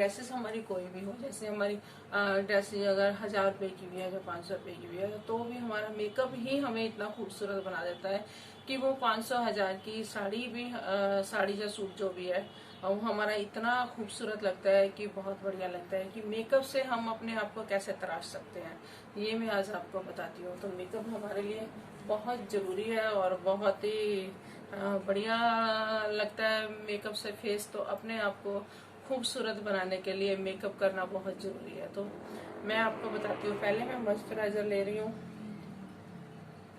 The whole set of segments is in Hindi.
ड्रेसेस हमारी कोई भी हो, जैसे हमारी ड्रेसेस अगर 1000 रुपए की भी है या 500 रुपए की भी है, तो भी हमारा मेकअप ही हमें इतना खूबसूरत बना देता है कि वो 500 1000 की साड़ी भी साड़ी या सूट जो भी है वो हमारा इतना खूबसूरत लगता है कि बहुत बढ़िया लगता है कि मेकअप से हम अपने आप को कैसे तराश सकते हैं, ये मैं आज आपको बताती हूँ। तो मेकअप हमारे लिए बहुत ज़रूरी है और बहुत ही बढ़िया लगता है मेकअप से फेस। तो अपने आप को खूबसूरत बनाने के लिए मेकअप करना बहुत ज़रूरी है। तो मैं आपको बताती हूँ, पहले मैं मॉइस्चराइज़र ले रही हूँ,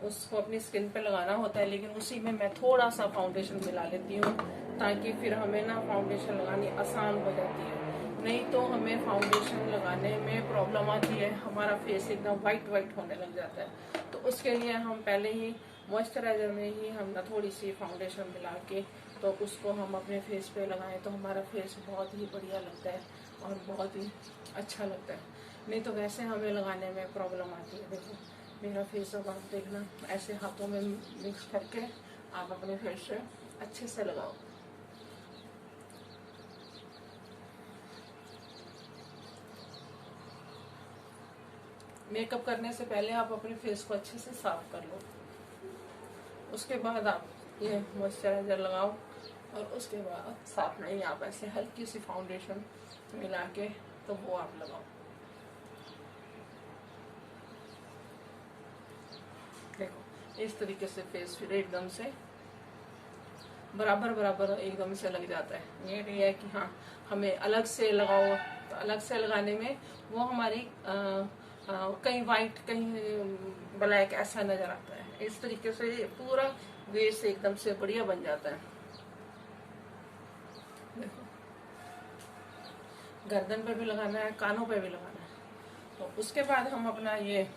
उसको अपनी स्किन पे लगाना होता है, लेकिन उसी में मैं थोड़ा सा फाउंडेशन मिला लेती हूँ ताकि फिर हमें ना फाउंडेशन लगानी आसान हो जाती है। नहीं तो हमें फाउंडेशन लगाने में प्रॉब्लम आती है, हमारा फेस एकदम वाइट वाइट होने लग जाता है। तो उसके लिए हम पहले ही मॉइस्चराइज़र में ही हम ना थोड़ी सी फाउंडेशन मिला के तो उसको हम अपने फेस पे लगाएं तो हमारा फेस बहुत ही बढ़िया लगता है और बहुत ही अच्छा लगता है। नहीं तो वैसे हमें लगाने में प्रॉब्लम आती है। देखो मेरा फेस अब आप देखना, ऐसे हाथों में मिक्स करके आप अपने फेस से अच्छे से लगाओ। मेकअप करने से पहले आप अपने फेस को अच्छे से साफ कर लो, उसके बाद आप ये मॉइस्चराइज़र लगाओ और उसके बाद साथ में ही आप ऐसे हल्की सी फाउंडेशन मिला के तो वो आप लगाओ। देखो इस तरीके से फेस फिर एकदम से बराबर बराबर एकदम से लग जाता है। ये नहीं है कि हाँ हमें अलग से लगाओ, तो अलग से लगाने में वो हमारी कहीं वाइट कहीं ब्लैक ऐसा नजर आता है। इस तरीके से पूरा बेस एकदम से बढ़िया बन जाता है। देखो गर्दन पे भी लगाना है, कानों पे भी लगाना है। तो उसके बाद हम अपना ये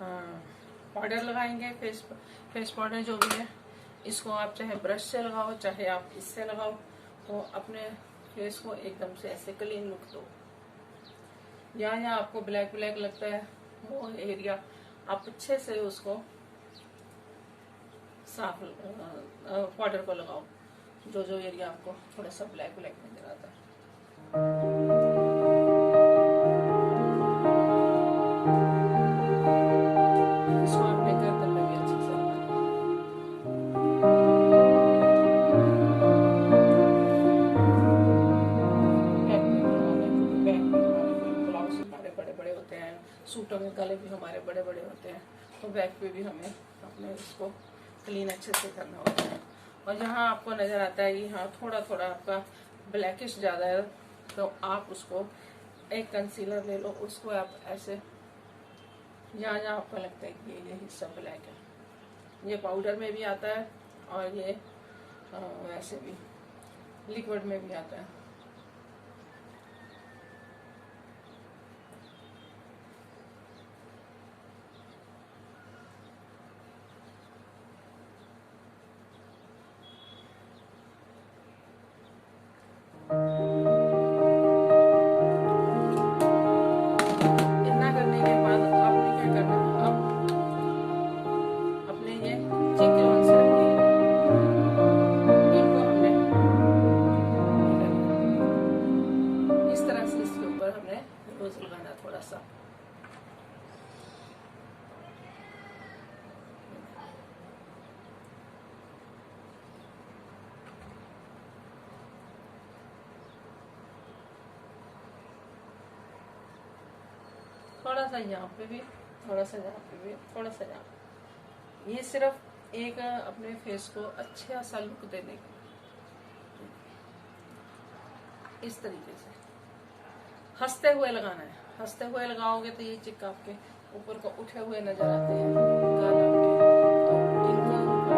पाउडर लगाएंगे, फेस पाउडर जो भी है। इसको आप चाहे ब्रश से लगाओ चाहे आप इससे लगाओ, तो अपने फेस को एकदम से ऐसे क्लीन लुक दो। यहाँ आपको ब्लैक ब्लैक लगता है वो एरिया आप अच्छे से उसको साफ पाउडर को लगाओ, जो जो एरिया आपको थोड़ा सा ब्लैक ब्लैक नजर आता है। इसको आपने गर्दन में भी अच्छे से लगाना है। बैक में भी लगाना है, क्योंकि बैक में हमारे ब्लाउज हमारे बड़े बड़े होते हैं, सूटों में गले भी हमारे बड़े बड़े होते हैं, तो बैक पे भी हमें अपने इसको क्लीन अच्छे से करना होता है। और जहाँ आपको नज़र आता है कि हाँ थोड़ा थोड़ा आपका ब्लैकिश ज़्यादा है, तो आप उसको एक कंसीलर ले लो, उसको आप ऐसे जहाँ जहाँ आपको लगता है कि ये हिस्सा ब्लैक है, ये पाउडर में भी आता है और ये वैसे भी लिक्विड में भी आता है। इतना करने के बाद आपने क्या करना है, अब अपने ये चेक लॉन्स रखी है, इनको हमने इस तरह से इसके ऊपर हमने रोज लगाना थोड़ा सा। थोड़ा सा यहाँ पे भी, थोड़ा सा यहाँ पे भी, थोड़ा सा यहाँ पे। ये सिर्फ एक अपने फेस को अच्छा सा लुक देने के, इस तरीके से हंसते हुए लगाना है। हंसते हुए लगाओगे तो ये चिक आपके ऊपर को उठे हुए नजर आते हैं गाल आपके, तो इनको ऊपर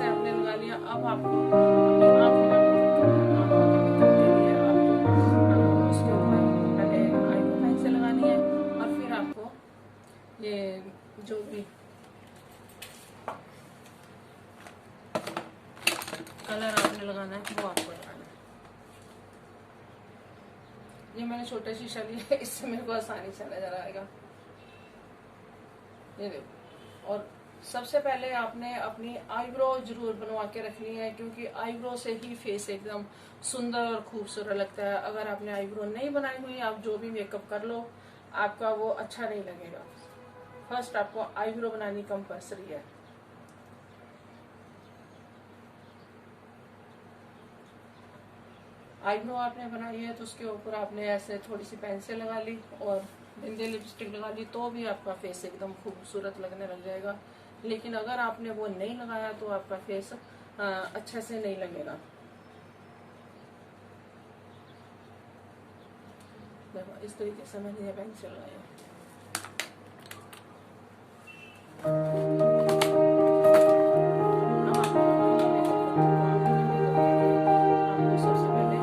आपने लगा लिया। अब आपको अपनी आंखों का मेकअप करना है। आंखों के मेकअप के लिए आपको उसके ऊपर पहले आईब्रो पेंसिल लगानी है और फिर आपको ये जो भी कलर आपने लगाना है वो आपको लगाना है। ये मैंने छोटा शीशा लिया है, इससे मेरे को आसानी से नजर आएगा। ये देखो, और सबसे पहले आपने अपनी आईब्रो जरूर बनवा के रखनी है, क्योंकि आईब्रो से ही फेस एकदम सुंदर और खूबसूरत लगता है। अगर आपने आईब्रो नहीं बनाई हुई, आप जो भी मेकअप कर लो, आपका वो अच्छा नहीं लगेगा। फर्स्ट आपको आईब्रो बनानी कंपल्सरी है। आईब्रो आपने बनाई है तो उसके ऊपर आपने ऐसे थोड़ी सी पेंसिल लगा ली और बिंदी लिपस्टिक लगा ली, तो भी आपका फेस एकदम खूबसूरत लगने लग जाएगा। लेकिन अगर आपने वो नहीं लगाया तो आपका फेस अच्छे से नहीं लगेगा। देखो इस तरीके से मैंने ये पेंसिल लगाया। आपको सबसे पहले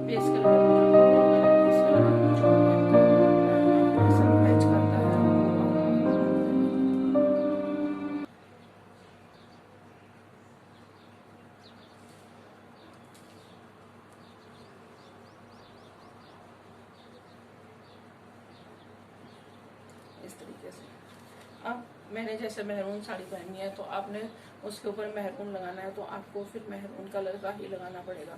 बेस कलर बेस कलर आपको जो आपके साथ मैच करता है इस तरीके से। अब मैंने जैसे मेहरून साड़ी पहनी है तो आपने उसके ऊपर मेहरून लगाना है, तो आपको फिर मेहरून कलर का ही लगाना पड़ेगा।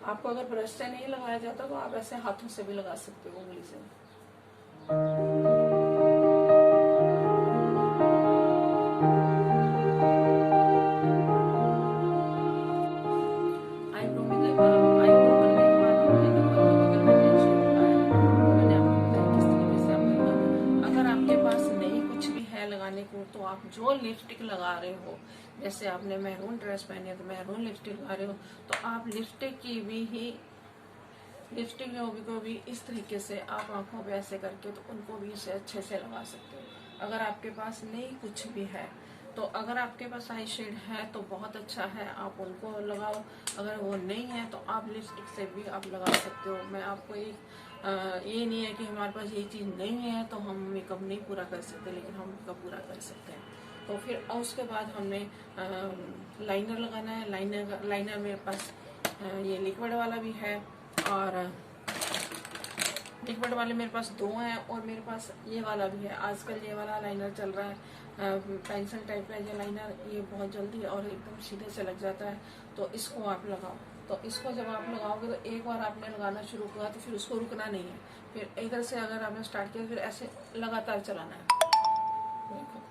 आपको अगर ब्रश से नहीं लगाया जाता तो आप ऐसे हाथों से भी लगा सकते हो, उंगली से। आईब्रो में आईब्रो करने के बाद हमने देखो ये बगल में मैंने शेप लगाया है, तो मैंने आपको बताया किस तरीके से आपने लगाना। अगर आपके पास नहीं कुछ भी है लगाने को, तो आप जो लिपस्टिक लगा रहे हो, जैसे आपने मेहरून ड्रेस पहनी है तो मेहरून लिपस्टिक लगा रहे हो, तो आप लिपस्टिक की भी ही लिपस्टिक को भी इस तरीके से आप आंखों पे ऐसे करके तो उनको भी इसे अच्छे से लगा सकते हो। अगर आपके पास नहीं कुछ भी है, तो अगर आपके पास आई शेड है तो बहुत अच्छा है, आप उनको लगाओ। अगर वो नहीं है तो आप लिपस्टिक से भी आप लगा सकते हो। मैं आपको ये नहीं है कि हमारे पास ये चीज़ नहीं है तो हम मेकअप नहीं पूरा कर सकते, लेकिन हम मेकअप पूरा कर सकते हैं। तो फिर उसके बाद हमने लाइनर लगाना है। लाइनर मेरे पास ये लिक्विड वाला भी है, और लिक्विड वाले मेरे पास 2 हैं, और मेरे पास ये वाला भी है। आजकल ये वाला लाइनर चल रहा है, पेंसिल टाइप का ये लाइनर, ये बहुत जल्दी और एकदम सीधे से लग जाता है। तो इसको आप लगाओ। तो इसको जब आप लगाओगे तो एक बार आपने लगाना शुरू किया तो फिर उसको रुकना नहीं है। फिर इधर से अगर आपने स्टार्ट किया फिर ऐसे लगातार चलाना है। देखो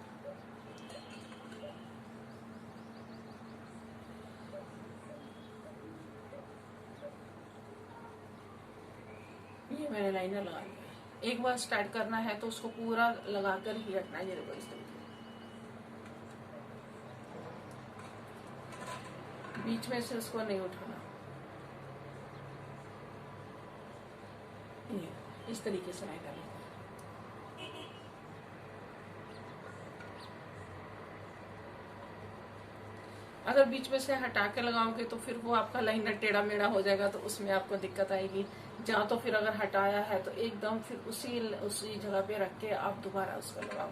ये मैंने लाइनर लगा लिया। एक बार स्टार्ट करना है तो उसको पूरा लगाकर ही रखना है। ये देखो इस तरीके बीच में से उसको नहीं उठाना। ये इस तरीके से लाइनर लगाओ। अगर बीच में से हटा के लगाओगे तो फिर वो आपका लाइनर टेढ़ा मेढ़ा हो जाएगा, तो उसमें आपको दिक्कत आएगी। जहाँ तो फिर अगर हटाया है तो एकदम फिर उसी जगह पे रख के आप दोबारा उसका लगाओ।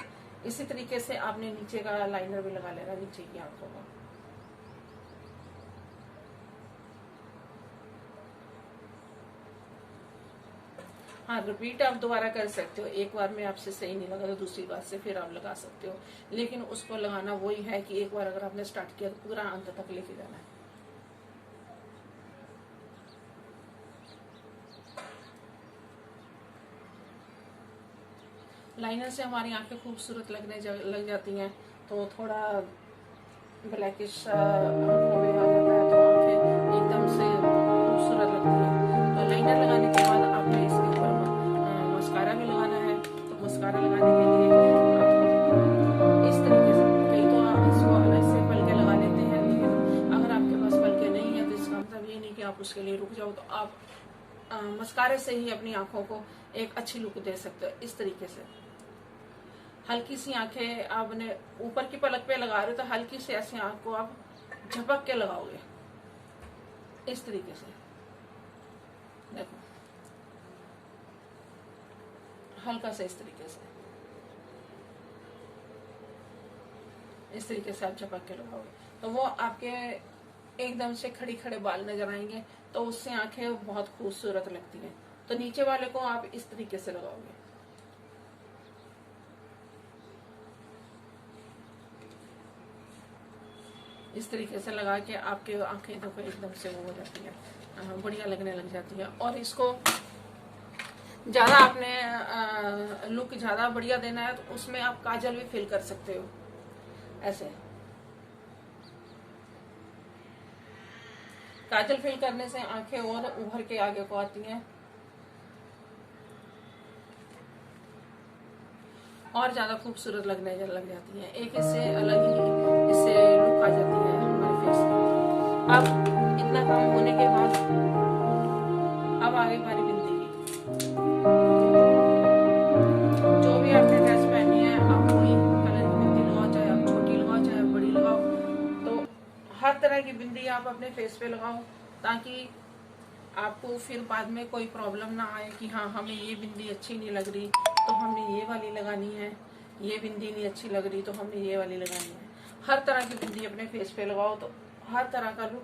इसी तरीके से आपने नीचे का लाइनर भी लगा लेना, नीचे की आंखों का। हाँ, रिपीट आप दोबारा कर सकते हो। एक बार में आपसे सही नहीं लगा तो दूसरी बार से फिर आप लगा सकते हो, लेकिन उसको लगाना वही है कि एक बार अगर आपने स्टार्ट किया तो पूरा अंत तक लेके जाना है। लाइनर से हमारी आंखें खूबसूरत लग जाती हैं, तो थोड़ा ब्लैकिश आंखों में आ जाता है तो आंखें एकदम से खूबसूरत लगती है। तो लाइनर लगाने के बाद आपने इसके ऊपर मस्कारा भी लगाना है। तो मस्कारा लगाने के लिए आप इस तरीके से, कई तो आप इसको अलग से पलके लगा लेते हैं, लेकिन अगर आपके पास पलके नहीं है तो इसका मतलब ये नहीं कि आप उसके लिए रुक जाओ। तो आप मस्कारे से ही अपनी आंखों को एक अच्छी लुक दे सकते हो। इस तरीके से हल्की सी आंखें आपने ऊपर की पलक पे लगा रहे हो तो हल्की सी ऐसी आंख को आप झपक के लगाओगे, इस तरीके से। देखो हल्का से इस तरीके से। इस तरीके से आप झपक के लगाओगे तो वो आपके एकदम से खड़ी खड़े बाल नजर आएंगे, तो उससे आंखें बहुत खूबसूरत लगती हैं। तो नीचे वाले को आप इस तरीके से लगाओगे। इस तरीके से लगा के आपके आंखें देखो एकदम से वो हो जाती है, बढ़िया लगने लग जाती है। और इसको ज्यादा आपने लुक ज्यादा बढ़िया देना है तो उसमें आप काजल भी फिल कर सकते हो। ऐसे काजल फिल करने से आंखें और उभर के आगे को आती हैं और ज्यादा खूबसूरत लगने लग जाती हैं। एक इससे अलग ही इससे लुक आ जाती है हमारे फेस की। अब इतना काम होने के बाद अब आगे हमारी बिंदी की। जो भी आपने ड्रेस पहनी है आप वही कलर की बिंदी लगाओ, चाहे आप छोटी लगाओ चाहे बड़ी लगाओ। तो हर तरह की बिंदी आप अपने फेस पे लगाओ ताकि आपको फिर बाद में कोई प्रॉब्लम ना आए कि हाँ हमें ये बिंदी अच्छी नहीं लग रही तो हमने ये वाली लगानी है, ये बिंदी नहीं अच्छी लग रही तो हमने ये वाली लगानी है। हर तरह की बिंदी अपने फेस पे लगाओ तो हर तरह का लुक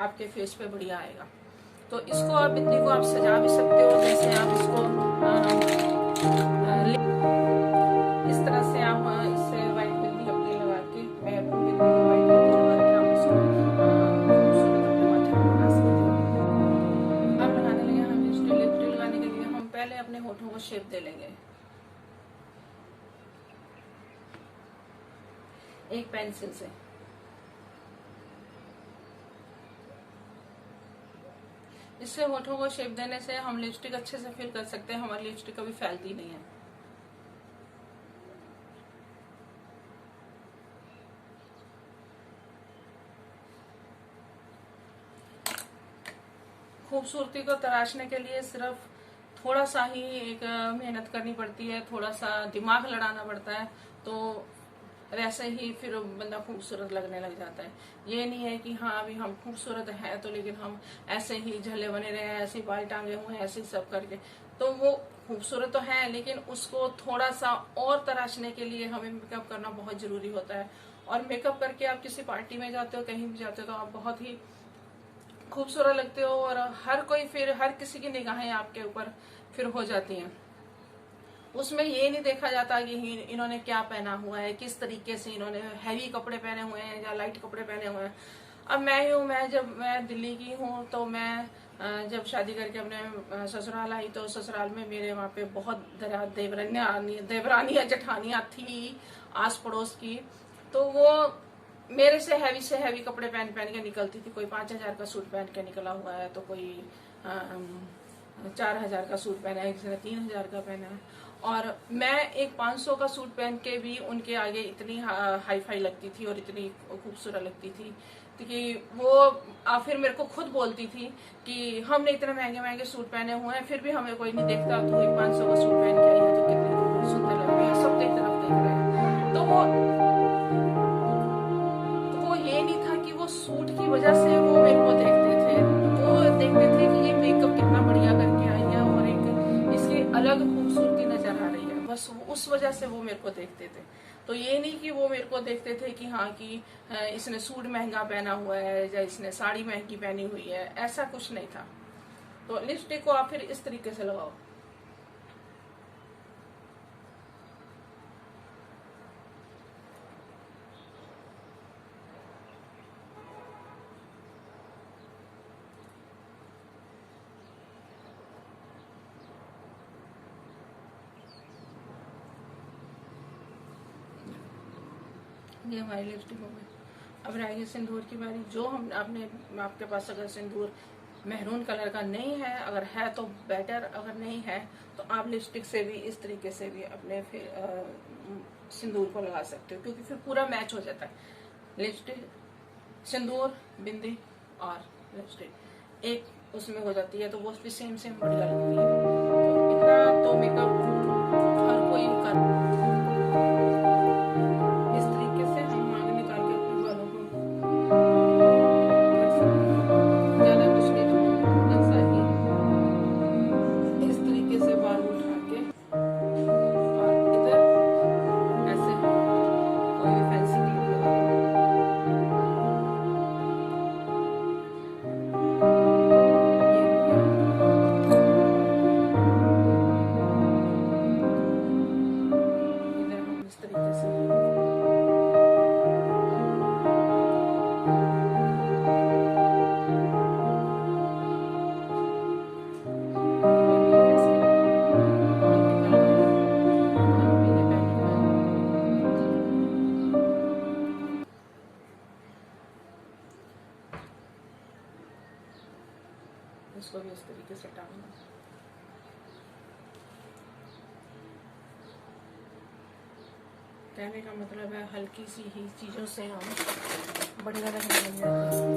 आपके फेस पे बढ़िया आएगा। तो इसको आप बिंदी को आप सजा भी सकते हो, जैसे आप इसको इस तरह से आप इससे वाइट बिंदी अपनी लगा के, मैं अपनी बिंदी को वाइट बिंदी लगा के आप इसको खूबसूरत अपने माथे पर बना सकते हो। अब लगाने लगे हम लिपस्टिक लगाने के लिए हम पहले अपने होठों को शेप दे लेंगे एक पेंसिल से। इससे होठों को शेप देने से हम लिपस्टिक अच्छे से फिल कर सकते हैं, हमारी लिपस्टिक कभी फैलती नहीं है। खूबसूरती को तराशने के लिए सिर्फ थोड़ा सा ही एक मेहनत करनी पड़ती है, थोड़ा सा दिमाग लड़ाना पड़ता है, तो वैसे ही फिर बंदा खूबसूरत लगने लग जाता है। ये नहीं है कि हाँ अभी हम खूबसूरत हैं तो लेकिन हम ऐसे ही झल्ले बने रहे हैं, ऐसे बाल टांगे हुए हैं, ऐसे सब करके, तो वो खूबसूरत तो है लेकिन उसको थोड़ा सा और तराशने के लिए हमें मेकअप करना बहुत जरूरी होता है। और मेकअप करके आप किसी पार्टी में जाते हो, कहीं भी जाते हो तो आप बहुत ही खूबसूरत लगते हो और हर किसी की निगाहें आपके ऊपर फिर हो जाती हैं। उसमें ये नहीं देखा जाता कि इन्होंने क्या पहना हुआ है, किस तरीके से इन्होंने हैवी कपड़े पहने हुए हैं या लाइट कपड़े पहने हुए हैं। अब जब मैं दिल्ली की हूँ तो मैं जब शादी करके अपने ससुराल आई तो ससुराल में मेरे वहाँ पे बहुत देवरानियाँ जेठानियाँ थी आस पड़ोस की, तो वो मेरे से हैवी कपड़े पहन के निकलती थी। कोई 5,000 का सूट पहन के निकला हुआ है तो कोई 4,000 का सूट पहना है, किसी ने 3,000 का पहना है। और मैं एक 500 का सूट पहन के भी उनके आगे इतनी हाई फाई लगती थी और इतनी खूबसूरत लगती थी कि वो फिर मेरे को खुद बोलती थी कि हमने इतने महंगे सूट पहने हुए हैं फिर भी हमें कोई नहीं देखता, तो 500 का सूट पहन के आई है तो कितनी सुंदर लग रही है, सब एक तरफ देख रहे हैं। तो वो ये नहीं था कि वो सूट की वजह से वो मेरे को देखते थे, वो देखते थे कि ये मेकअप कितना बढ़िया करके आई है और एक इसकी अलग खूबसूरती नजर आ रही है, बस उस वजह से वो मेरे को देखते थे। तो ये नहीं कि वो मेरे को देखते थे कि हाँ कि इसने सूट महंगा पहना हुआ है या इसने साड़ी महंगी पहनी हुई है, ऐसा कुछ नहीं था। तो लिपस्टिक को आप फिर इस तरीके से लगाओ। ये हमारी लिपस्टिक हो गई। अब रहेगी सिंदूर की बारी। जो हम आपके पास अगर सिंदूर मेहरून कलर का नहीं है, अगर है तो बेटर, अगर नहीं है तो आप लिपस्टिक से भी इस तरीके से भी अपने सिंदूर को लगा सकते हो, क्योंकि फिर पूरा मैच हो जाता है। लिपस्टिक, सिंदूर, बिंदी और लिपस्टिक एक उसमें हो जाती है, तो वो भी सेम बढ़िया लगती है। तो इतना तो मेकअप हर कोई कर इसको भी इस तरीके से टांगना। कहने का मतलब है हल्की सी ही चीज़ों से हम बढ़िया लगने लग जाते हैं।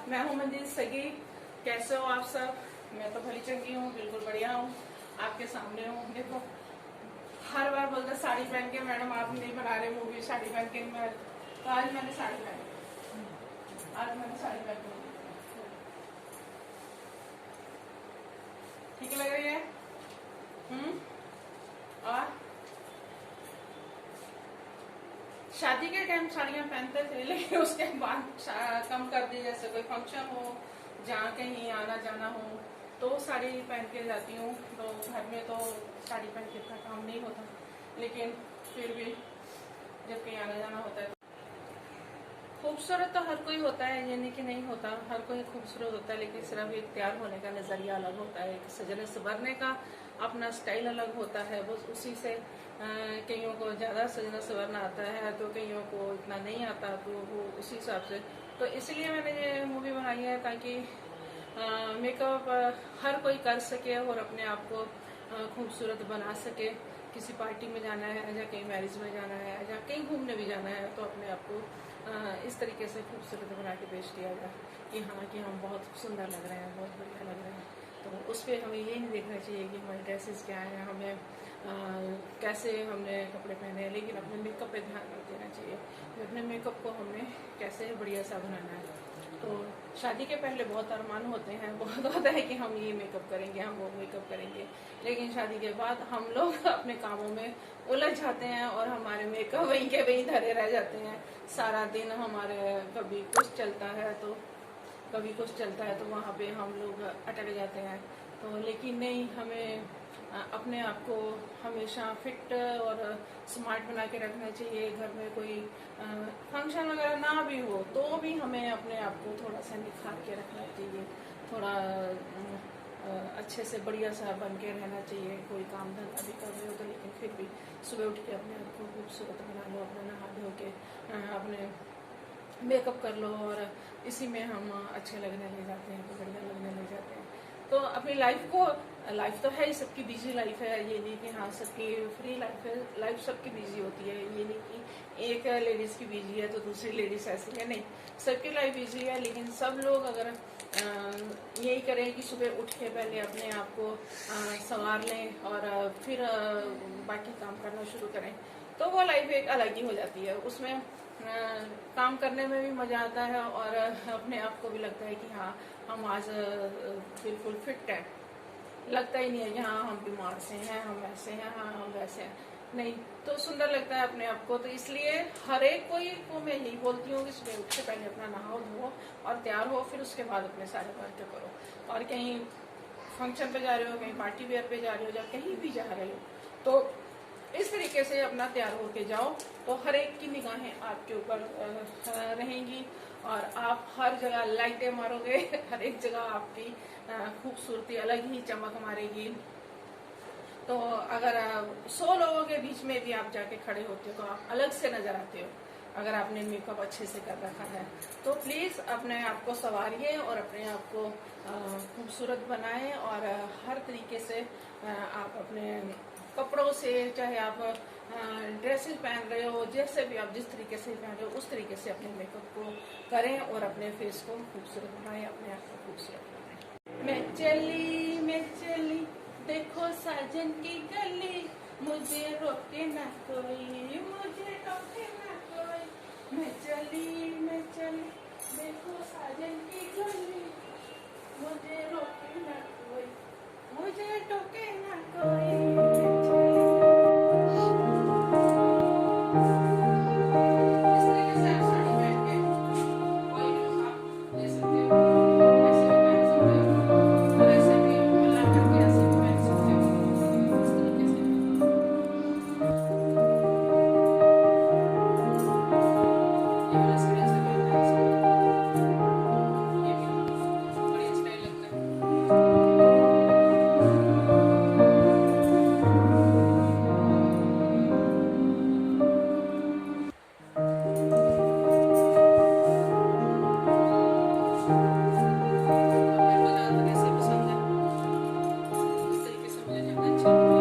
मैं हूं मंजीत सगी। कैसे हो आप सब? मैं तो भली चंगी हूँ, बिल्कुल बढ़िया हूँ, आपके सामने हूँ। देखो हर बार बोलते साड़ी पहन के मैडम आप नहीं बना रहे मूवी, साड़ी पहन के। मैं तो आज मैंने साड़ी पहनी, आज मैंने साड़ी पहनी, ठीक लग रही है। और शादी के टाइम साड़ियाँ पहनते थे, लेकिन उसके बाद कम कर दी। जैसे कोई फंक्शन हो, जहाँ कहीं आना जाना हो तो साड़ी पहन के जाती हूँ। तो घर में तो साड़ी पहन के इतना काम नहीं होता, लेकिन फिर भी जब कहीं आना जाना होता है। खूबसूरत तो हर कोई होता है, ये नहीं कि नहीं होता, हर कोई खूबसूरत होता है, लेकिन सिर्फ एक तैयार होने का नज़रिया अलग होता है, एक सजने संवरने का अपना स्टाइल अलग होता है। वो उसी से कईयों को ज़्यादा सजना संवरना आता है, तो कईयों को इतना नहीं आता, तो वो उसी हिसाब से। तो इसलिए मैंने ये मूवी बनाई है ताकि मेकअप हर कोई कर सके और अपने आप को खूबसूरत बना सके। किसी पार्टी में जाना है या कहीं मैरिज में जाना है या कहीं घूमने भी जाना है, तो अपने आप को इस तरीके से खूबसूरत बना के पेश किया जाए कि हाँ कि हम बहुत सुंदर लग रहे हैं, बहुत बढ़िया लग रहे हैं। तो उस पर हमें ये नहीं देखना चाहिए कि हमारे ड्रेसेस क्या हैं, हमें कैसे हमने कपड़े पहने हैं, लेकिन अपने मेकअप पे ध्यान रख देना चाहिए कि अपने मेकअप को हमने कैसे बढ़िया सा बनाना है। तो शादी के पहले बहुत अरमान होते हैं, बहुत होता है कि हम ये मेकअप करेंगे, हम वो मेकअप करेंगे, लेकिन शादी के बाद हम लोग अपने कामों में उलझ जाते हैं और हमारे मेकअप वहीं के वहीं धरे रह जाते हैं। सारा दिन हमारे कभी कुछ चलता है तो कभी कुछ चलता है, तो वहाँ पे हम लोग अटक जाते हैं। तो लेकिन नहीं, हमें अपने आप को हमेशा फिट और स्मार्ट बना के रखना चाहिए। घर में कोई फंक्शन वगैरह ना भी हो तो भी हमें अपने आप को थोड़ा सा निखार के रखना चाहिए, थोड़ा अच्छे से बढ़िया सा बन के रहना चाहिए। कोई काम धंधा भी कर रहे हो तो, लेकिन फिर भी सुबह उठ के अपने आप को खूबसूरत बना लो, अपना नहा धो के अपने मेकअप कर लो और इसी में हम अच्छे लगने लग जाते हैं, तो बढ़िया लगने लग जाते हैं। तो अपनी लाइफ तो है ही, सबकी बिजी लाइफ है, ये नहीं कि हाँ सबकी फ्री लाइफ है, लाइफ सबकी बिजी होती है। ये नहीं कि एक लेडीज़ की बिजी है तो दूसरी लेडीज ऐसी है, नहीं, सबकी लाइफ बिजी है। लेकिन सब लोग अगर यही करें कि सुबह उठ के पहले अपने आप को संवार लें और फिर बाकी काम करना शुरू करें, तो वो लाइफ एक अलग ही हो जाती है। उसमें काम करने में भी मज़ा आता है और अपने आप को भी लगता है कि हाँ हम आज बिल्कुल फिट है। लगता ही नहीं है कि हाँ हम बीमार से हैं, हम ऐसे हैं, हाँ हम वैसे हैं, नहीं, तो सुंदर लगता है अपने आप को। तो इसलिए हर एक कोई को मैं यही बोलती हूँ कि सुबह उठ के पहले अपना नहाओ धो और तैयार हो, फिर उसके बाद अपने सारे कार्य करो। और कहीं फंक्शन पे जा रहे हो, कहीं पार्टी वेयर पे जा रहे हो, या कहीं भी जा रहे हो, तो इस तरीके से अपना तैयार होके जाओ, तो हर एक की निगाहें आपके ऊपर रहेंगी और आप हर जगह लाइटें मारोगे, हर एक जगह आपकी खूबसूरती अलग ही चमक मारेगी। तो अगर 100 लोगों के बीच में भी आप जाके खड़े होते हो तो आप अलग से नजर आते हो, अगर आपने मेकअप अच्छे से कर रखा है। तो प्लीज़ अपने आप को संवारिए और अपने आप को खूबसूरत बनाएं और हर तरीके से आप अपने कपड़ों से, चाहे आप ड्रेसेस पहन रहे हो, जैसे भी आप जिस तरीके से पहन रहे हो उस तरीके से अपने मेकअप को करें और अपने फेस को खूबसूरत बनाएं, अपने आप को खूबसूरत बनाएं। मैं चली देखो साजन की गली, मुझे रोके ना कोई, मुझे रोके ना कोई। मैं चली देखो साजन की गली, मुझे रोके ना कोई, मुझे टोके ना कोई। चलिए।